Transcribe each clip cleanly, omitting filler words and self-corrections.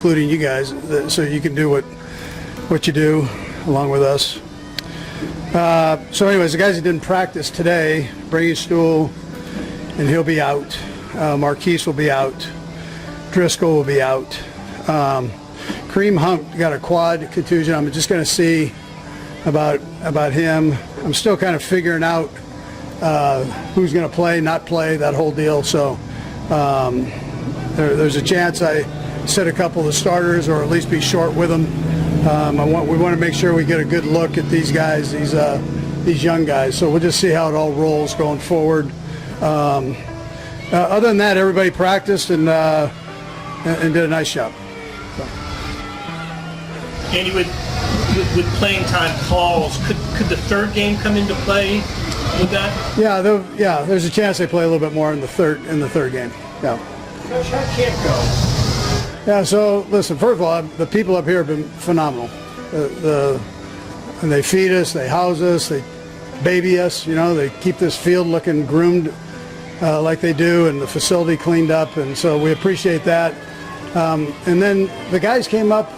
including you guys, so you can do what you do along with us. So anyways, the guys that didn't practice today, Brady Stool, and he'll be out. Marquise will be out. Driscoll will be out. Kareem Hunt got a quad contusion. I'm just going to see about him. I'm still kind of figuring out who's going to play, not play, that whole deal. So there's a chance I sit a couple of the starters or at least be short with them. We want to make sure we get a good look at these guys, these young guys. So we'll just see how it all rolls going forward. Other than that, everybody practiced and did a nice job. So. Andy, with playing time calls, could the third game come into play with that? Yeah, there's a chance they play a little bit more in the third game. Yeah. Coach, how can't go? Yeah, so listen, first of all, the people up here have been phenomenal. And they feed us, they house us, they baby us, they keep this field looking groomed like they do, and the facility cleaned up, and so we appreciate that. And then the guys came up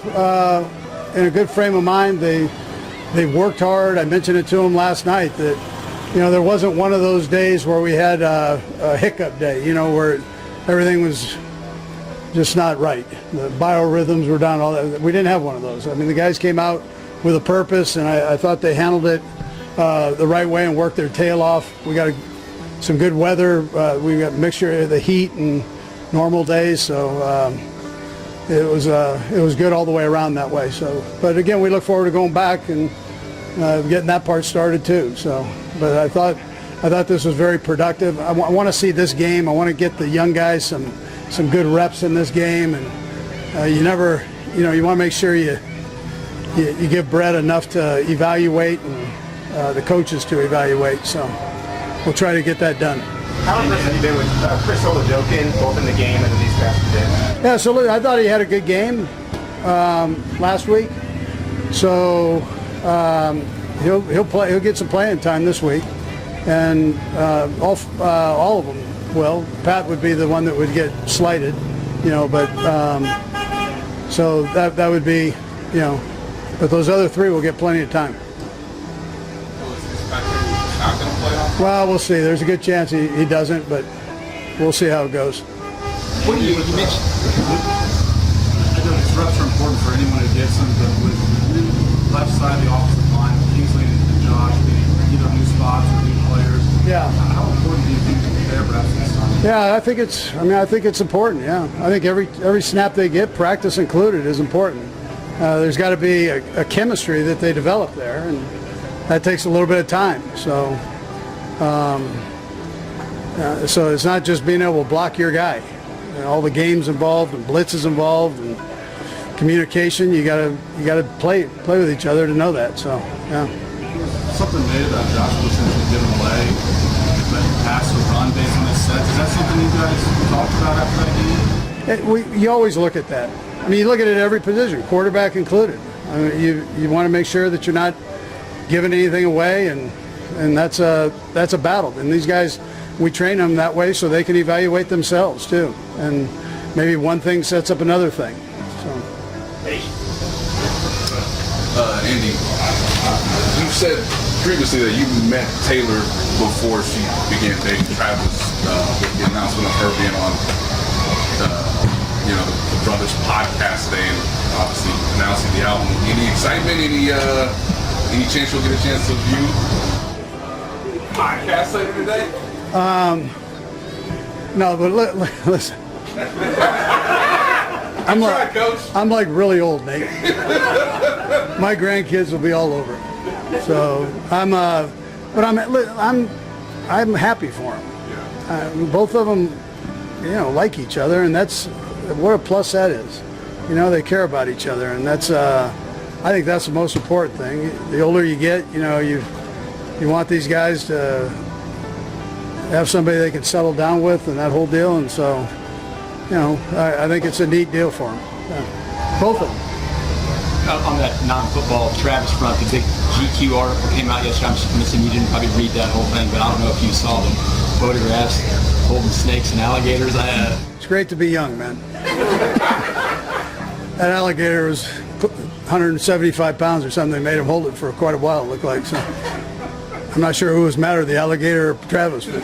in a good frame of mind. They worked hard. I mentioned it to them last night that, there wasn't one of those days where we had a hiccup day, where everything was just not right. The biorhythms were down, all that. We didn't have one of those. I mean, the guys came out with a purpose, and I thought they handled it the right way and worked their tail off. We got some good weather. We got a mixture of the heat and normal days, so it was good all the way around that way. So, but again, we look forward to going back and getting that part started too. So, but I thought this was very productive. I want to see this game. I want to get the young guys some good reps in this game, and you want to make sure you give Brett enough to evaluate and the coaches to evaluate. So we'll try to get that done. How impressed have you been with Chris Olajokin, both in the game and in these past few days? Yeah, so look, I thought he had a good game last week. So he'll play. He'll get some playing time this week, and all of them. Well, Pat would be the one that would get slighted, but so that would be, but those other three will get plenty of time. Well, we'll see. There's a good chance he doesn't, but we'll see how it goes. What do you mentioned? I know these reps are important for anyone who gets them, but with left side of the offensive line, Kingsley and Josh being either new spots or new players. Yeah. How important do you think their reps this time? Yeah, I think it's important. Yeah, I think every snap they get, practice included, is important. There's got to be a chemistry that they develop there, and that takes a little bit of time. So, so it's not just being able to block your guy. All the games involved, and blitzes involved, and communication. You gotta play with each other to know that. So, yeah. Something made about Josh potentially giving away, but pass or run based on his sets. Is that something you guys talked about after that game? You always look at that. I mean, you look at it at every position, quarterback included. I mean, you want to make sure that you're not giving anything away, and that's a battle. And these guys, we train them that way so they can evaluate themselves too. And maybe one thing sets up another thing. So. Andy, you said previously that you met Taylor before she began dating Travis, with the announcement of her being on, the Brothers podcast today, and obviously announcing the album. Any excitement? Any chance you'll get a chance to view podcast later today? No, but listen. I'm like really old, Nate. My grandkids will be all over it. So I'm happy for them. Both of them, like each other, and that's what a plus that is. They care about each other, and that's I think that's the most important thing. The older you get, you want these guys to have somebody they can settle down with, and that whole deal. And so, I think it's a neat deal for them. Yeah. Both of them. On that non-football Travis front, the big GQ article came out yesterday. I'm assuming you didn't probably read that whole thing, but I don't know if you saw the photographs holding snakes and alligators. It's great to be young, man. that alligator was 175 pounds or something. They made him hold it for quite a while, it looked like. So I'm not sure who was madder, the alligator or Travis. But.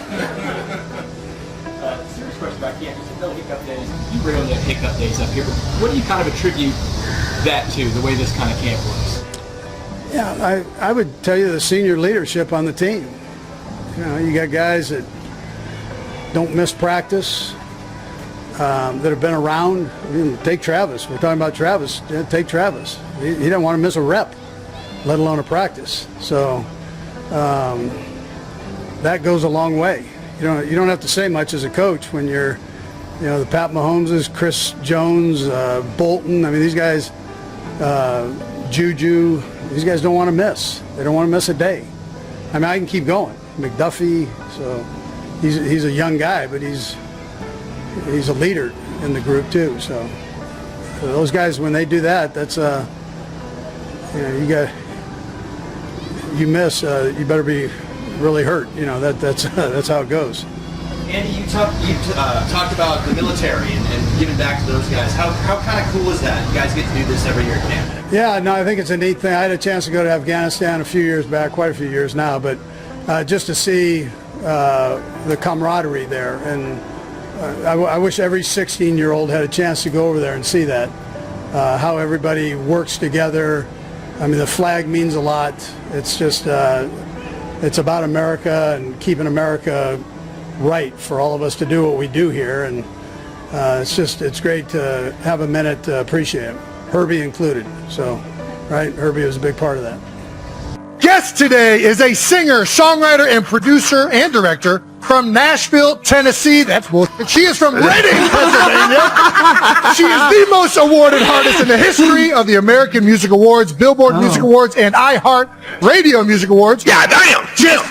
Serious question about camp. No hiccup days. You rarely have hiccup days up here, but what do you kind of attribute that to, the way this kind of camp works? Yeah, I would tell you the senior leadership on the team. You know, you got guys that don't miss practice, that have been around. I mean, take Travis. We're talking about Travis. Yeah, take Travis. He didn't want to miss a rep, let alone a practice. So that goes a long way. You don't have to say much as a coach when you're, you know, the Pat Mahomeses, Chris Jones, Bolton. I mean, these guys, Juju. These guys don't want to miss. They don't want to miss a day. I mean, I can keep going. McDuffie. So he's a young guy, but he's a leader in the group too. So those guys, when they do that, that's you know, you miss, you better be really hurt. You know, that's how it goes. Andy, you talked about the military and giving back to those guys. How kind of cool is that? You guys get to do this every year at camp. Yeah, no, I think it's a neat thing. I had a chance to go to Afghanistan a few years back, quite a few years now, but just to see the camaraderie there, and I wish every 16-year-old had a chance to go over there and see that, how everybody works together. I mean, the flag means a lot. It's just, it's about America and keeping America right for all of us to do what we do here, and it's great to have a minute to appreciate it, Herbie included. So, right, Herbie was a big part of that. Guest today is a singer, songwriter, and producer and director from Nashville, Tennessee. That's bullshit. She is from Reading, Pennsylvania. She is the most awarded artist in the history of the American Music Awards, Billboard Music Awards, and iHeart Radio Music Awards. Yeah, damn! She has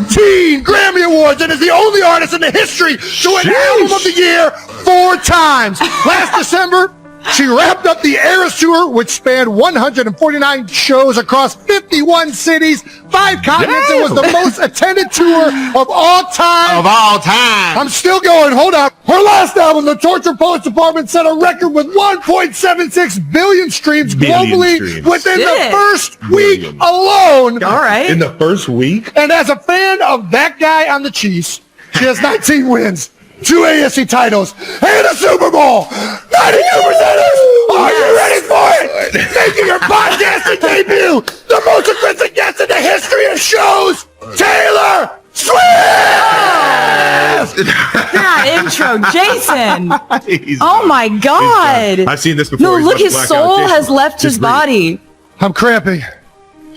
14 Grammy Awards and is the only artist in the history to win Album of the Year 4 times. Last December, she wrapped up the Eras Tour, which spanned 149 shows across 51 cities, 5 continents, and was the most attended tour of all time. I'm still going. Hold up. Her last album, The Torture Poets Department, set a record with 1.76 billion streams globally within the first week alone. All right. In the first week? And as a fan of that guy on the Chiefs, she has 19 wins. 2 AFC titles, and a Super Bowl! 92%! Are you ready for it? Making her podcasting debut, the most aggressive guest in the history of shows, Taylor Swift! That intro, Jason! Oh my God! I've seen this before. No, look, his soul has left his body. I'm cramping.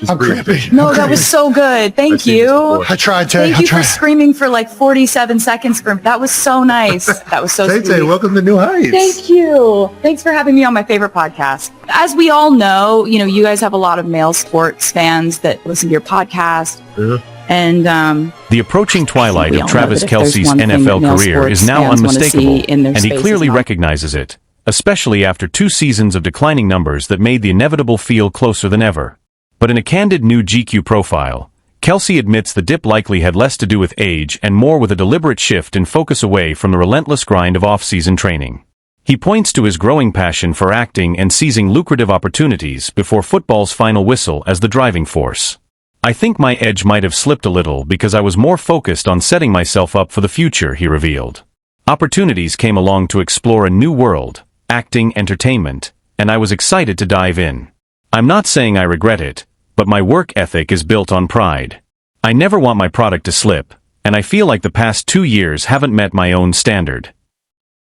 I'm cramping. No, that was so good. Thank you. I tried, Tay. Thank you for screaming for like 47 seconds for me. That was so nice. That was so sweet. Tay, welcome to New Heights. Thank you. Thanks for having me on my favorite podcast. As we all know, you know, you guys have a lot of male sports fans that listen to your podcast. And the approaching twilight of Travis Kelce's NFL career is now unmistakable, and he clearly recognizes it, especially after 2 seasons of declining numbers that made the inevitable feel closer than ever. But in a candid new GQ profile, Kelce admits the dip likely had less to do with age and more with a deliberate shift in focus away from the relentless grind of off-season training. He points to his growing passion for acting and seizing lucrative opportunities before football's final whistle as the driving force. I think my edge might have slipped a little because I was more focused on setting myself up for the future, he revealed. Opportunities came along to explore a new world, acting, entertainment, and I was excited to dive in. I'm not saying I regret it, but my work ethic is built on pride. I never want my product to slip, and I feel like the past 2 years haven't met my own standard.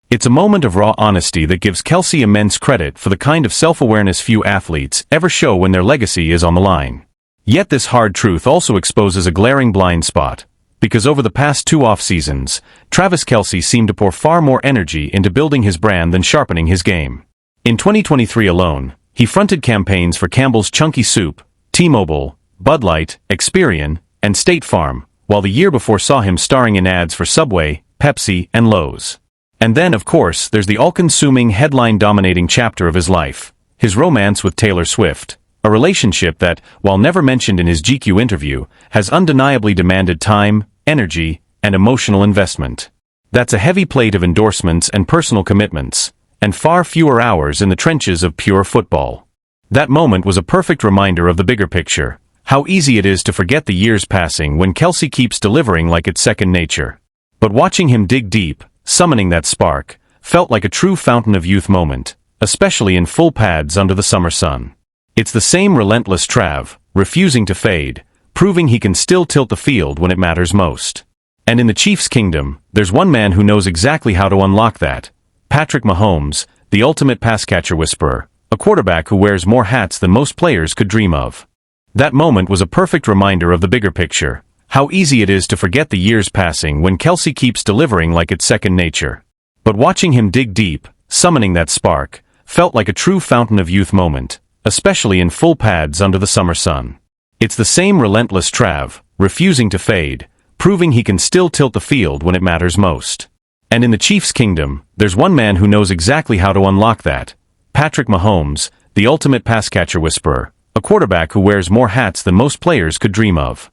It's a moment of raw honesty that gives Kelce immense credit for the kind of self-awareness few athletes ever show when their legacy is on the line. Yet this hard truth also exposes a glaring blind spot, because over the past 2 off-seasons, Travis Kelce seemed to pour far more energy into building his brand than sharpening his game. In 2023 alone, he fronted campaigns for Campbell's Chunky Soup, T-Mobile, Bud Light, Experian, and State Farm, while the year before saw him starring in ads for Subway, Pepsi, and Lowe's. And then, of course, there's the all-consuming, headline-dominating chapter of his life, his romance with Taylor Swift, a relationship that, while never mentioned in his GQ interview, has undeniably demanded time, energy, and emotional investment. That's a heavy plate of endorsements and personal commitments, and far fewer hours in the trenches of pure football. That moment was a perfect reminder of the bigger picture, how easy it is to forget the years passing when Kelce keeps delivering like it's second nature. But watching him dig deep, summoning that spark, felt like a true fountain of youth moment, especially in full pads under the summer sun. It's the same relentless Trav, refusing to fade, proving he can still tilt the field when it matters most. And in the Chiefs' kingdom, there's one man who knows exactly how to unlock that: Patrick Mahomes, the ultimate pass catcher whisperer, a quarterback who wears more hats than most players could dream of. That moment was a perfect reminder of the bigger picture, how easy it is to forget the years passing when Kelce keeps delivering like it's second nature. But watching him dig deep, summoning that spark, felt like a true fountain of youth moment, especially in full pads under the summer sun. It's the same relentless Trav, refusing to fade, proving he can still tilt the field when it matters most. And in the Chiefs' kingdom, there's one man who knows exactly how to unlock that: Patrick Mahomes, the ultimate pass catcher whisperer, a quarterback who wears more hats than most players could dream of.